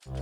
Hello,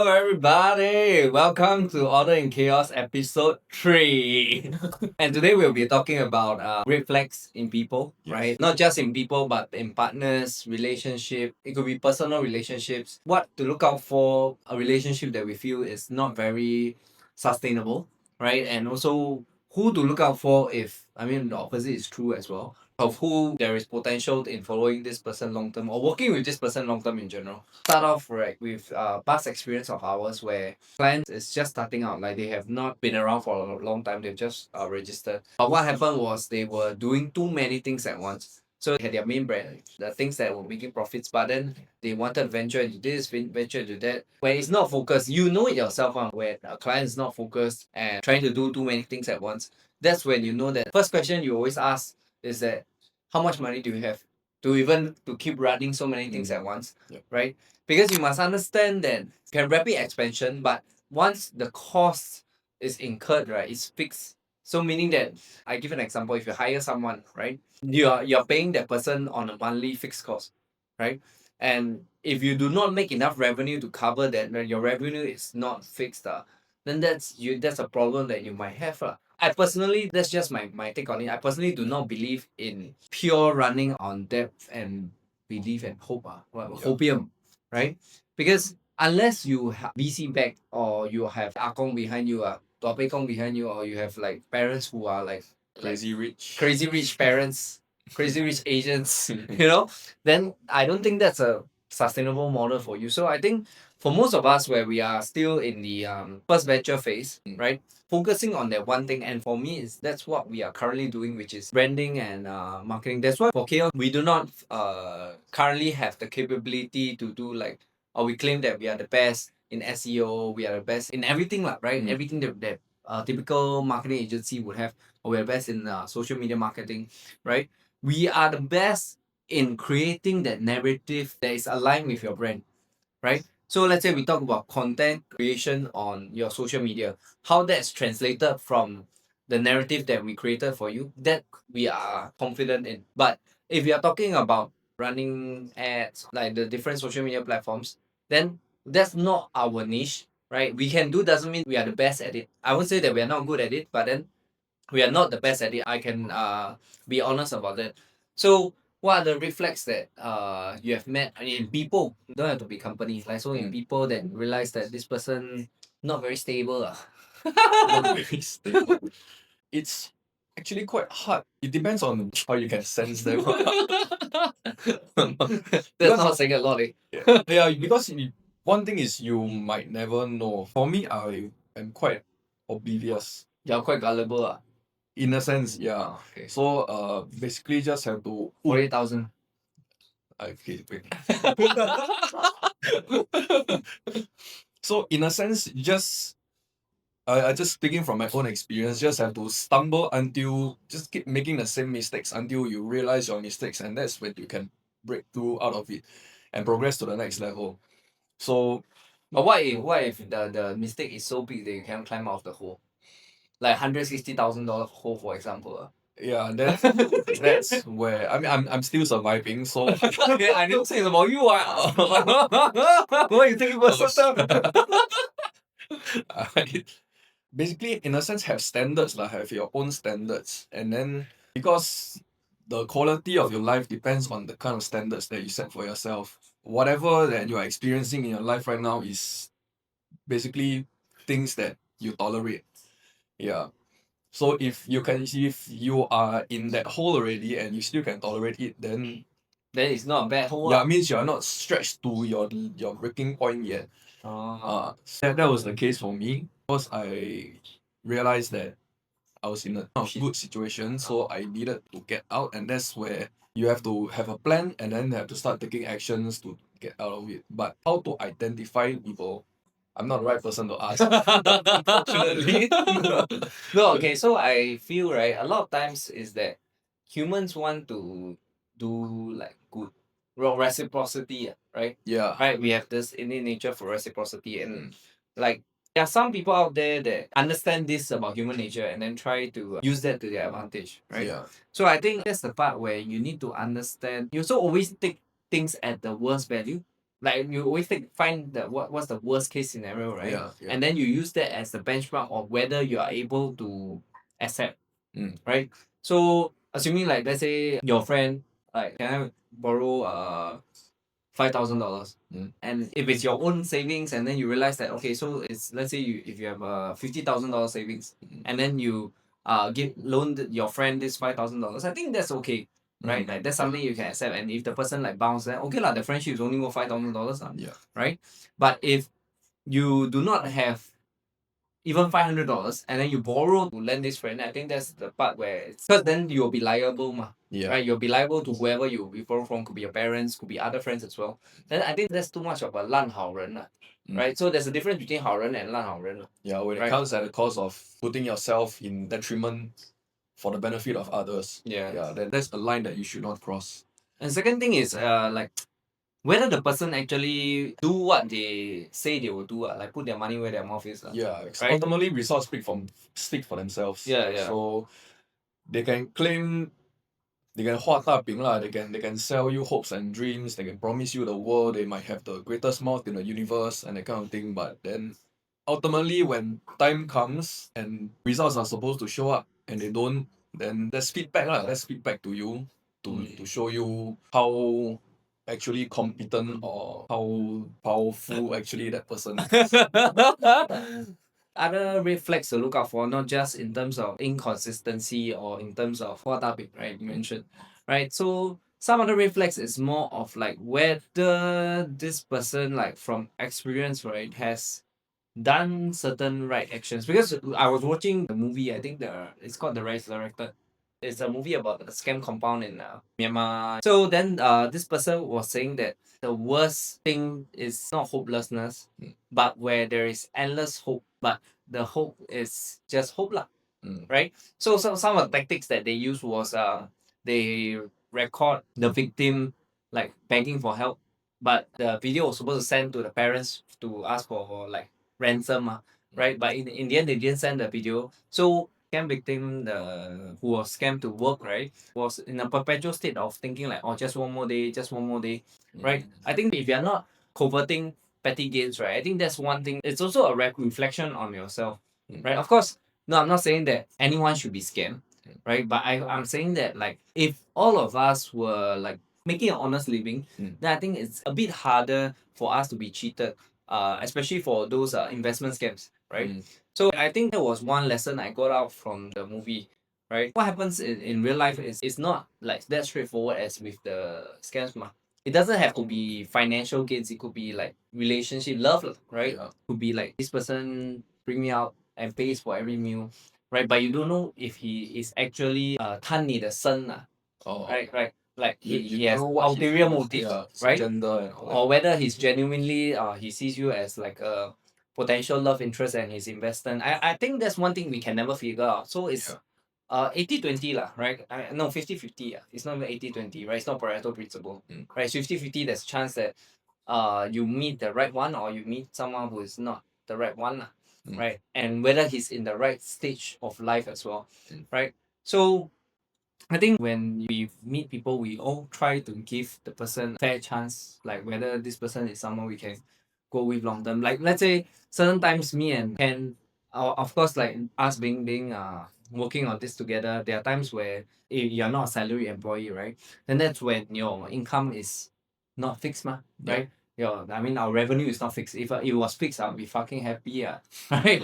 everybody. Welcome to Order in Chaos Episode 3. And today we'll be talking about red flags in people, right? Not just in people, but in partners, relationship. It could be personal relationships. What to look out for a relationship that we feel is not very sustainable, right? And also who to look out for if, the opposite is true as well, of who there is potential in following this person long term or working with this person long term in general. Start off right with past experience of ours where clients is just starting out, like they have not been around for a long time, they've just registered. But what happened was they were doing too many things at once. So they had their main brand, the things that were making profits, but then they wanted to venture into this, venture into that. When it's not focused, you know it yourself when a client is not focused and trying to do too many things at once. That's when you know that first question you always ask is that how much money do you have to keep running so many things at once, right? Because you must understand that you can rapid expansion, but once the cost is incurred, right, it's fixed. So meaning that I give an example: if you hire someone, right, you're paying that person on a monthly fixed cost, right? And if you do not make enough revenue to cover that, when your revenue is not fixed, then that's a problem that you might have. I personally, that's just my take on it. I personally do not believe in pure running on depth and belief and hope. Hopium, right? Because unless you have VC back or you have Akong behind you, Tua Pei Kong behind you, or you have like parents who are like crazy rich parents, crazy rich agents, then I don't think that's a sustainable model for you. So I think for most of us where we are still in the first venture phase, right? Focusing on that one thing, and for me is that's what we are currently doing, which is branding and marketing. That's why for KL we do not currently have the capability to do like, or we claim that we are the best in SEO, we are the best in everything, right? Everything that typical marketing agency would have, or we're best in social media marketing, right? We are the best in creating that narrative that is aligned with your brand, right? So let's say we talk about content creation on your social media, how that's translated from the narrative that we created for you, that we are confident in. But if you are talking about running ads, like the different social media platforms, then that's not our niche, right? We can do doesn't mean we are the best at it. I won't say that we are not good at it, but then we are not the best at it. I can be honest about that. So what are the red flags that you have met in people? Don't have to be companies, like so in people that realize that this person not very stable. Not very stable. It's actually quite hard. It depends on how you can sense them. That's not saying a lot, eh? Yeah, because one thing is you might never know. For me, I am quite oblivious. You're quite gullible. In a sense, yeah. Okay. So basically just have to 48,000. okay, wait. So in a sense, just I just speaking from my own experience, just have to stumble until just keep making the same mistakes until you realize your mistakes, and that's when you can break through out of it and progress to the next level. So But what if the mistake is so big that you can't climb out of the hole? Like $160,000 hole, for example. yeah, that's where I'm still surviving. So Okay, I didn't say it's about you. Why you think it was I basically in a sense have standards, like have your own standards, and then because the quality of your life depends on the kind of standards that you set for yourself. Whatever that you are experiencing in your life right now is basically things that you tolerate. Yeah. So if you are in that hole already and you still can tolerate it, then it's not a bad hole. yeah, it means you are not stretched to your breaking point yet. That was the case for me because I realized that I was in a good situation, so I needed to get out, and that's where you have to have a plan and then have to start taking actions to get out of it. But how to identify people? I'm not the right person to ask. Unfortunately. No, okay, so I feel right, a lot of times is that humans want to do like good reciprocity, right? Yeah. Right, we have this innate nature for reciprocity, and like There are some people out there that understand this about human nature and then try to use that to their advantage, right? Yeah. So I think that's the part where you need to understand. You also always take things at the worst value. Like you always find the what's the worst case scenario, right? Yeah. Yeah. And then you use that as the benchmark of whether you are able to accept, right? So assuming like let's say your friend like can I borrow $5,000, and if it's your own savings and then you realize that okay, so it's let's say you if you have a $50,000 savings, and then you give loaned your friend this $5,000, I think that's okay, right? Like that's something you can accept, and if the person like bounce, then okay lah, the friendship is only worth $5,000, Yeah. right? But if you do not have even $500 and then you borrow to lend this friend, I think that's the part where it's because then you'll be liable, ma. Yeah. Right? You'll be liable to whoever you borrow from, could be your parents, could be other friends as well. Then I think that's too much of a 烂好人 lah. Right? So there's a difference between 好人 and 烂好人. Yeah, when it Right. comes at the cost of putting yourself in detriment for the benefit of others, Yeah. then that's a line that you should not cross. And second thing is like whether the person actually do what they say they will do, like put their money where their mouth is. Yeah, Right? ultimately results speak for themselves. Yeah, yeah. So they can claim, they can 画大饼 lah. They can sell you hopes and dreams. They can promise you the world. They might have the greatest mouth in the universe and that kind of thing. But then ultimately, when time comes and results are supposed to show up and they don't, then that's feedback lah. That's feedback to you to show you how actually competent or how powerful actually that person is. Other red flags to look out for, not just in terms of inconsistency or in terms of what topic, right? You mentioned, right? So some other red flags is more of like whether this person, like from experience, right, has done certain right actions. Because I was watching the movie, I think it's called The Resurrected. It's a movie about the scam compound in Myanmar. So then this person was saying that the worst thing is not hopelessness, but where there is endless hope, but the hope is just hope lah. Right? So some of the tactics that they used was they record the victim like begging for help, but the video was supposed to send to the parents to ask for like ransom, right? But in the end they didn't send the video. So scam victim who was scammed to work, right, was in a perpetual state of thinking like, oh, just one more day, just one more day, right? I think if you're not converting petty gains, right, I think that's one thing. It's also a reflection on yourself, right? Of course, no, I'm not saying that anyone should be scammed, right? But I'm saying that like if all of us were like making an honest living, then I think it's a bit harder for us to be cheated, especially for those investment scams, right? So I think that was one lesson I got out from the movie, right? What happens in real life is it's not like that straightforward as with the scams, ma. It doesn't have to be financial gains. It could be like relationship, love, right? Yeah. Could be like this person bring me out and pays for every meal, right? But you don't know if he is actually 贪你的身 right? Like he has ulterior motives, right? Gender and all that. Or whether he's genuinely he sees you as like a potential love interest and he's invested. I think that's one thing we can never figure out. So it's 80-20 lah, right? No, 50-50. It's not even 80-20, right? It's not Pareto principle, right? It's 50-50. There's a chance that you meet the right one or you meet someone who is not the right one, right? And whether he's in the right stage of life as well, right? So I think when we meet people, we all try to give the person a fair chance, like whether this person is someone we can go with long term. Like let's say certain times me and Ken, of course, like us being working on this together, there are times where if you're not a salary employee, right? Then that's when your income is not fixed, ma, right? I mean, our revenue is not fixed. If it was fixed, I'll be fucking happy, right?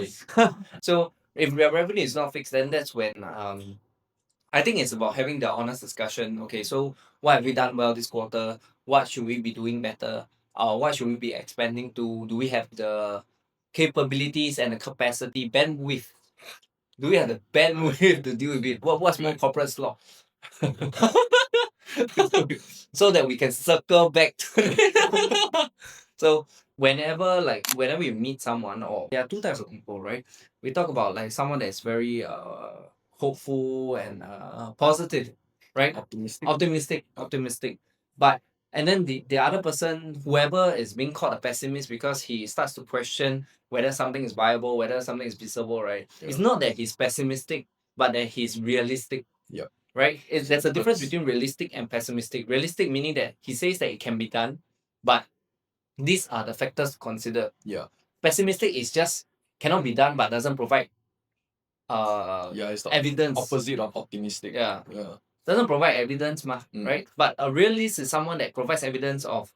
So if your revenue is not fixed, then that's when I think it's about having the honest discussion. Okay, so what have we done well this quarter? What should we be doing better? What should we be expanding to? Do we have the capabilities and the capacity, bandwidth? Do we have the bandwidth to deal with it? What's more corporate slog? So that we can circle back to so whenever you meet someone, or there are two types of people, right? We talk about like someone that's very hopeful and positive, right? Optimistic. Optimistic. But And then the other person, whoever is being called a pessimist because he starts to question whether something is viable, whether something is feasible, right? It's not that he's pessimistic, but that he's realistic. Yeah. Right? There's a difference between realistic and pessimistic. Realistic meaning that he says that it can be done, but these are the factors to consider. Yeah. Pessimistic is just cannot be done but doesn't provide It's the evidence. opposite of optimistic. Yeah. Doesn't provide evidence, right? But a realist is someone that provides evidence of,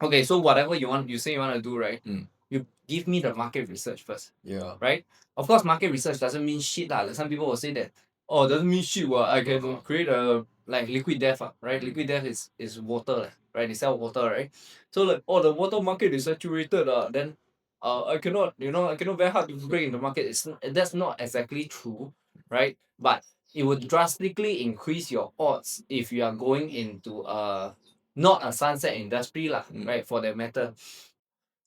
okay, so whatever you say you want to do, right? You give me the market research first. Yeah. Right? Of course, market research doesn't mean shit. Like some people will say that, oh, doesn't mean shit. Well, I can create a like liquid death, right? Liquid death is water, right? They sell water, right? So like, oh, the water market is saturated, then I cannot, I cannot very hard to break in the market. That's not exactly true, right? But it would drastically increase your odds if you are going into not a sunset industry, right? For that matter.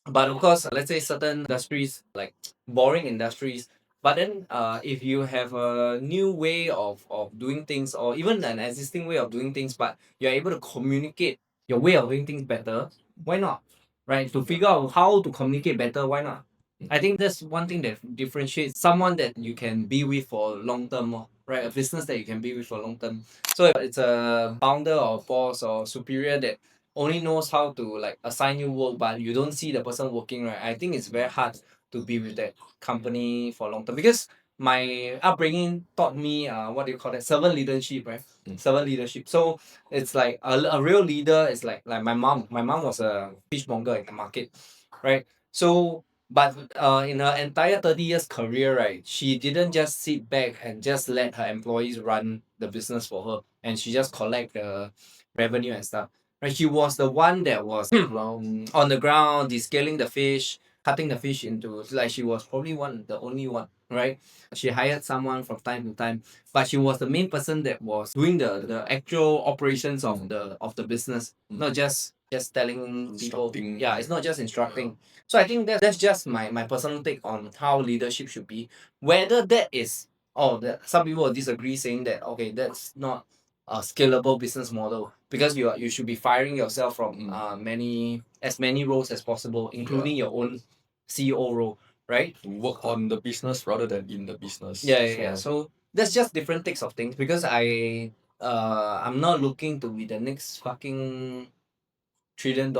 But of course, let's say certain industries like boring industries. But then, if you have a new way of doing things, or even an existing way of doing things, but you're able to communicate your way of doing things better, why not? Right? To figure out how to communicate better, why not? I think that's one thing that differentiates someone that you can be with for long term, right? A business that you can be with for long term. So if it's a founder or boss or superior that only knows how to like assign you work, but you don't see the person working, right? I think it's very hard to be with that company for long term, because my upbringing taught me what do you call that, servant leadership, right? Servant leadership. So it's like a real leader is like my mom. My mom was a fishmonger in the market, right? So but in her entire 30 years career, right, she didn't just sit back and just let her employees run the business for her, and she just collect the revenue and stuff. Right, she was the one that was on the ground, descaling the fish, cutting the fish into, like, she was probably the only one, right? She hired someone from time to time, but she was the main person that was doing the actual operations of the business, not just telling people. Instructing. Yeah, it's not just instructing. So I think that's just my personal take on how leadership should be. Whether that is, some people will disagree, saying that okay, that's not a scalable business model, because you should be firing yourself from many roles as possible, including your own CEO role, right? To work on the business rather than in the business. Yeah. So that's just different takes of things, because I'm not looking to be the next fucking $1 trillion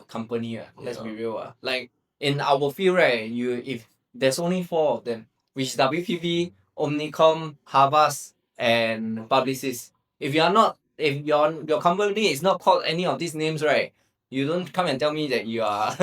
company. Let's be real. Like in our field, right? If there's only four of them, which is WPP, Omnicom, Havas, and Publicis. If your company is not called any of these names, right? You don't come and tell me that you are.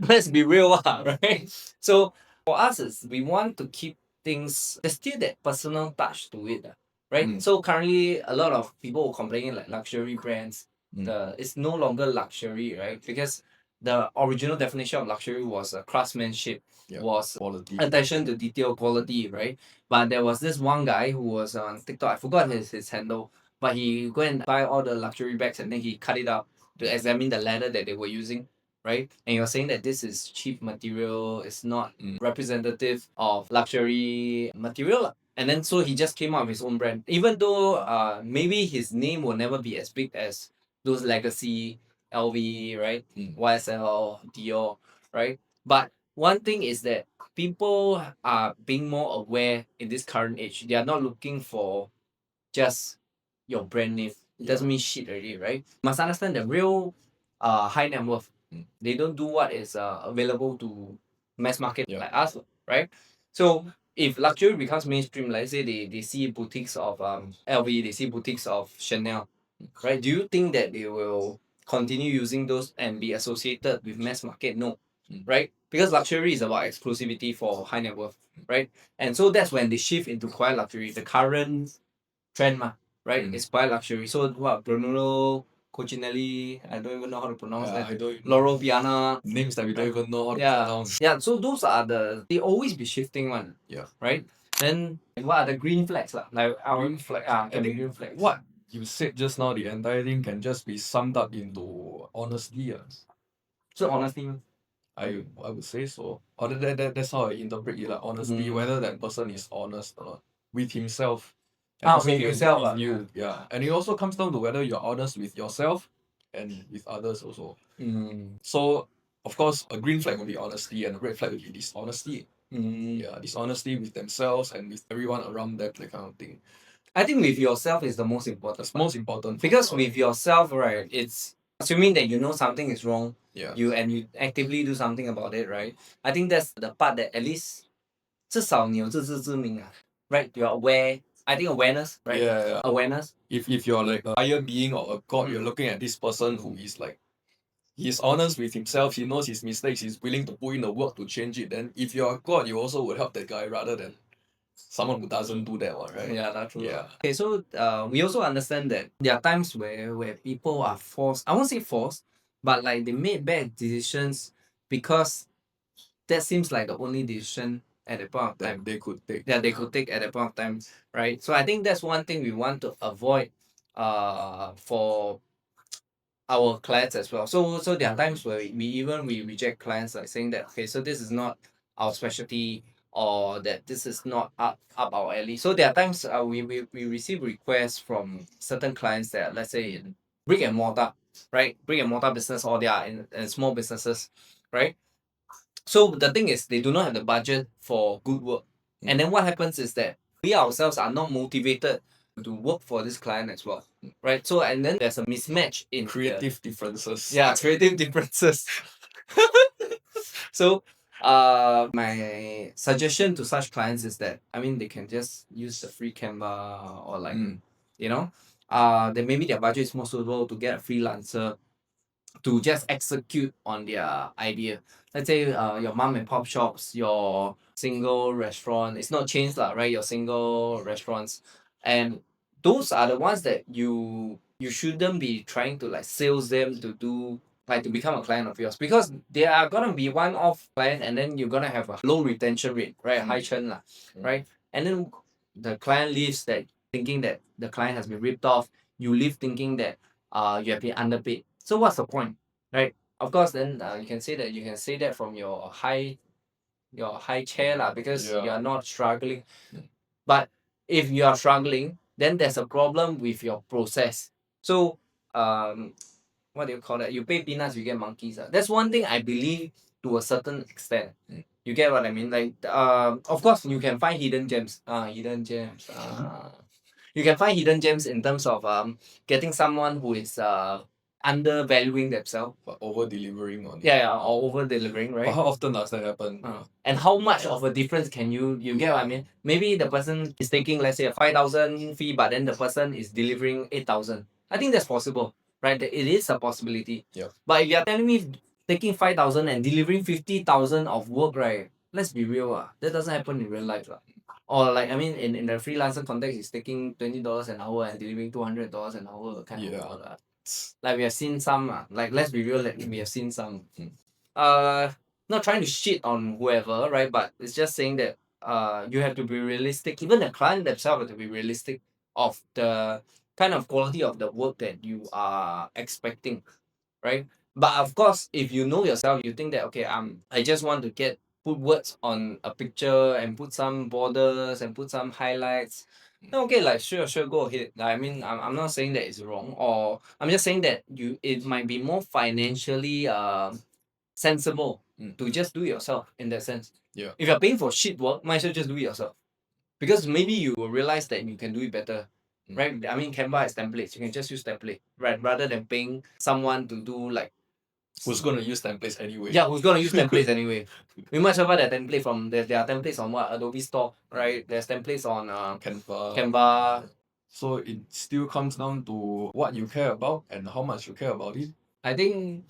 Let's be real, right? So for us, we want to keep things. There's still that personal touch to it, right? So currently, a lot of people complaining like luxury brands. It's no longer luxury, right? Because the original definition of luxury was craftsmanship, was quality. attention to detail, quality, right? But there was this one guy who was on TikTok. I forgot his handle, but he go and buy all the luxury bags and then he cut it out to examine the leather that they were using, right? And you're saying that this is cheap material, it's not representative of luxury material lah. And then so he just came out with his own brand, even though maybe his name will never be as big as those legacy LV, right? YSL, Dior, right? But one thing is that people are being more aware in this current age. They are not looking for just your brand name. It doesn't mean shit already, right? Must understand the real high net worth. They don't do what is available to mass market like us, right? So if luxury becomes mainstream, let's say they see boutiques of LV, they see boutiques of Chanel, right? Do you think that they will continue using those and be associated with mass market? No, right? Because luxury is about exclusivity for high net worth, right? And so that's when they shift into quiet luxury. The current trend, right? It's quiet luxury. So what, Brunello Cucinelli, I don't even know how to pronounce that. I don't Loro Piana. names that we don't even know how to pronounce. Yeah, so those are they always be shifting one. Yeah. Right? Then what are the green flags? Like our Green flags. I think green flags. What you said just now, the entire thing can just be summed up into honesty. So honesty. I would say so. Or that's how I interpret it, like honesty, whether that person is honest or not with himself. And also with himself. with you. Yeah. And it also comes down to whether you're honest with yourself and with others also. Mm. So of course a green flag will be honesty and a red flag will be dishonesty. Mm. Yeah, dishonesty with themselves and with everyone around them, that kind of thing. I think with yourself is the most important That's part. most important. Because with yourself, right, it's assuming that you know something is wrong, Yeah. you actively do something about it, right? I think that's the part that at least 至少你有自知之明啊, right? You're aware. I think awareness, right? Yeah. Awareness. If you're like a higher being or a god, you're Mm. looking at this person who is like, he's honest with himself, he knows his mistakes, he's willing to put in the work to change it. Then if you're a god, you also would help that guy rather than someone who doesn't do that one, right? Yeah, that's true. Yeah. Okay, so we also understand that there are times where people are forced. I won't say forced, but like they made bad decisions because that seems like the only decision at the point of time That they could take. that they could take at that point of time, right? So I think that's one thing we want to avoid for our clients as well. So there are times where we reject clients like saying that okay, so this is not our specialty or that this is not up our alley. So there are times we receive requests from certain clients that let's say in brick and mortar, right? Brick and mortar business or they are in small businesses, right? So the thing is they do not have the budget for good work. And then what happens is that we ourselves are not motivated to work for this client as well, right? So and then there's a mismatch in Creative differences. yeah, creative differences. So my suggestion to such clients is that I mean they can just use the free Canva or like you know then maybe their budget is more suitable to get a freelancer to just execute on their idea. Let's say your mom and pop shops, your single restaurant, it's not chains lah, right? Your single restaurants. And those are the ones that you shouldn't be trying to like sales them to do like to become a client of yours because they are gonna be one off client and then you're gonna have a low retention rate, right? High churn lah, right? And then the client leaves that thinking that the client has been ripped off. You leave thinking that you have been underpaid. So what's the point, right? Of course, then you can say that from your high chair lah because you are not struggling. But if you are struggling, then there's a problem with your process. So what do you call that? You pay peanuts, you get monkeys. That's one thing I believe to a certain extent. You get what I mean? Like of course you can find hidden gems. Hidden gems. You can find hidden gems in terms of getting someone who is undervaluing themselves. But over delivering on it. Yeah, or over delivering, But right? how often does that happen? And how much of a difference can you get what I mean? Maybe the person is taking let's say a 5,000 fee, but then the person is delivering 8,000. I think that's possible, right? It is a possibility. Yeah. But if you're telling me taking 5,000 and delivering 50,000 of work, right? Let's be real, that doesn't happen in real life. Or like I mean in the freelancer context, he's taking $20 an hour and delivering $200 an hour kind of work. Like we have seen some, like let's be real, like, we have seen some. Not trying to shit on whoever, right? But it's just saying that you have to be realistic. Even the client themselves have to be realistic of the kind of quality of the work that you are expecting, right? But of course, if you know yourself, you think that okay, I just want to put words on a picture and put some borders and put some highlights. Then okay, like sure, go ahead. Like, I mean, I'm not saying that it's wrong, or I'm just saying that it might be more financially sensible to just do it yourself in that sense. Yeah. If you're paying for shit work, might as well just do it yourself. Because maybe you will realize that you can do it better. Right? I mean Canva has templates. You can just use template, right? Rather than paying someone to do like Who's gonna use templates anyway? yeah, who's gonna use templates anyway? We might as well buy that template from there are templates on what? Adobe Store, right? There's templates on Canva. So it still comes down to what you care about and how much you care about it. I think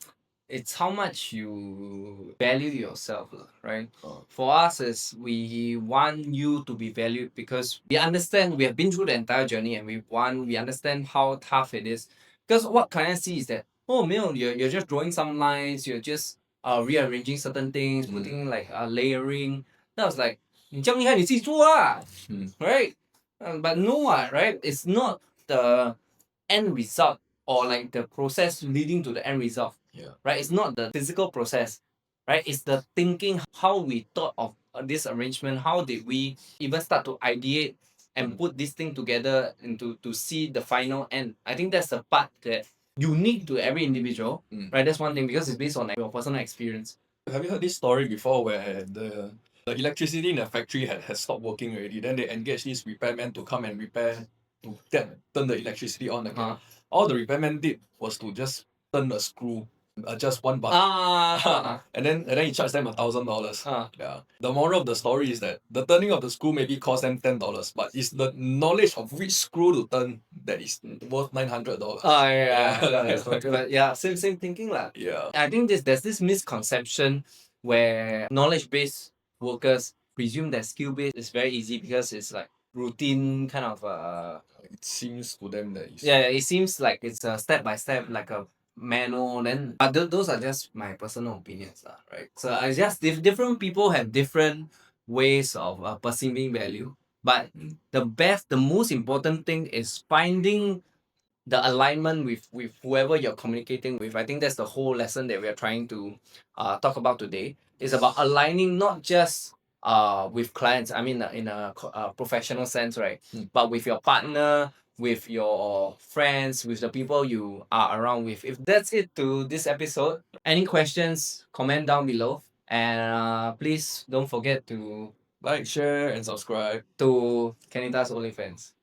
it's how much you value yourself, right? For us is we want you to be valued because we understand we have been through the entire journey and we understand how tough it is. Because what clients see is that oh Mil, you're just drawing some lines, you're just rearranging certain things, putting like layering. That was like 你这样厉害你自己做啊 right? But no right? It's not the end result or like the process leading to the end result. Yeah. Right? It's not the physical process, right? It's the thinking, how we thought of this arrangement, how did we even start to ideate and put this thing together and to see the final end. I think that's the part that unique to every individual, Mm. right? That's one thing because it's based on like, your personal experience. Have you heard this story before where the electricity in the factory had stopped working already? Then they engaged this repairman to come and repair, to turn the electricity on again. Uh, All the repairman did was to just turn a screw, just one button. And then he charged them $1,000. Yeah. The moral of the story is that the turning of the screw maybe cost them $10, but it's the knowledge of which screw to turn that is worth $900. that's so true. But yeah, same thinking lah. Yeah. I think there's this misconception where knowledge-based workers presume that skill-based is very easy because it's like routine kind of It seems to them that it's yeah, it seems like it's a step by step, like a manual. Then, but those are just my personal opinions, lah, right? So I just different people have different ways of perceiving value. But the most important thing is finding the alignment with whoever you're communicating with. I think that's the whole lesson that we are trying to talk about today. It's about aligning not just with clients. I mean, in a professional sense, right? But with your partner, with your friends, with the people you are around with. If that's it to this episode, any questions, comment down below, and please don't forget to like, share, and subscribe to Kenita's OnlyFans.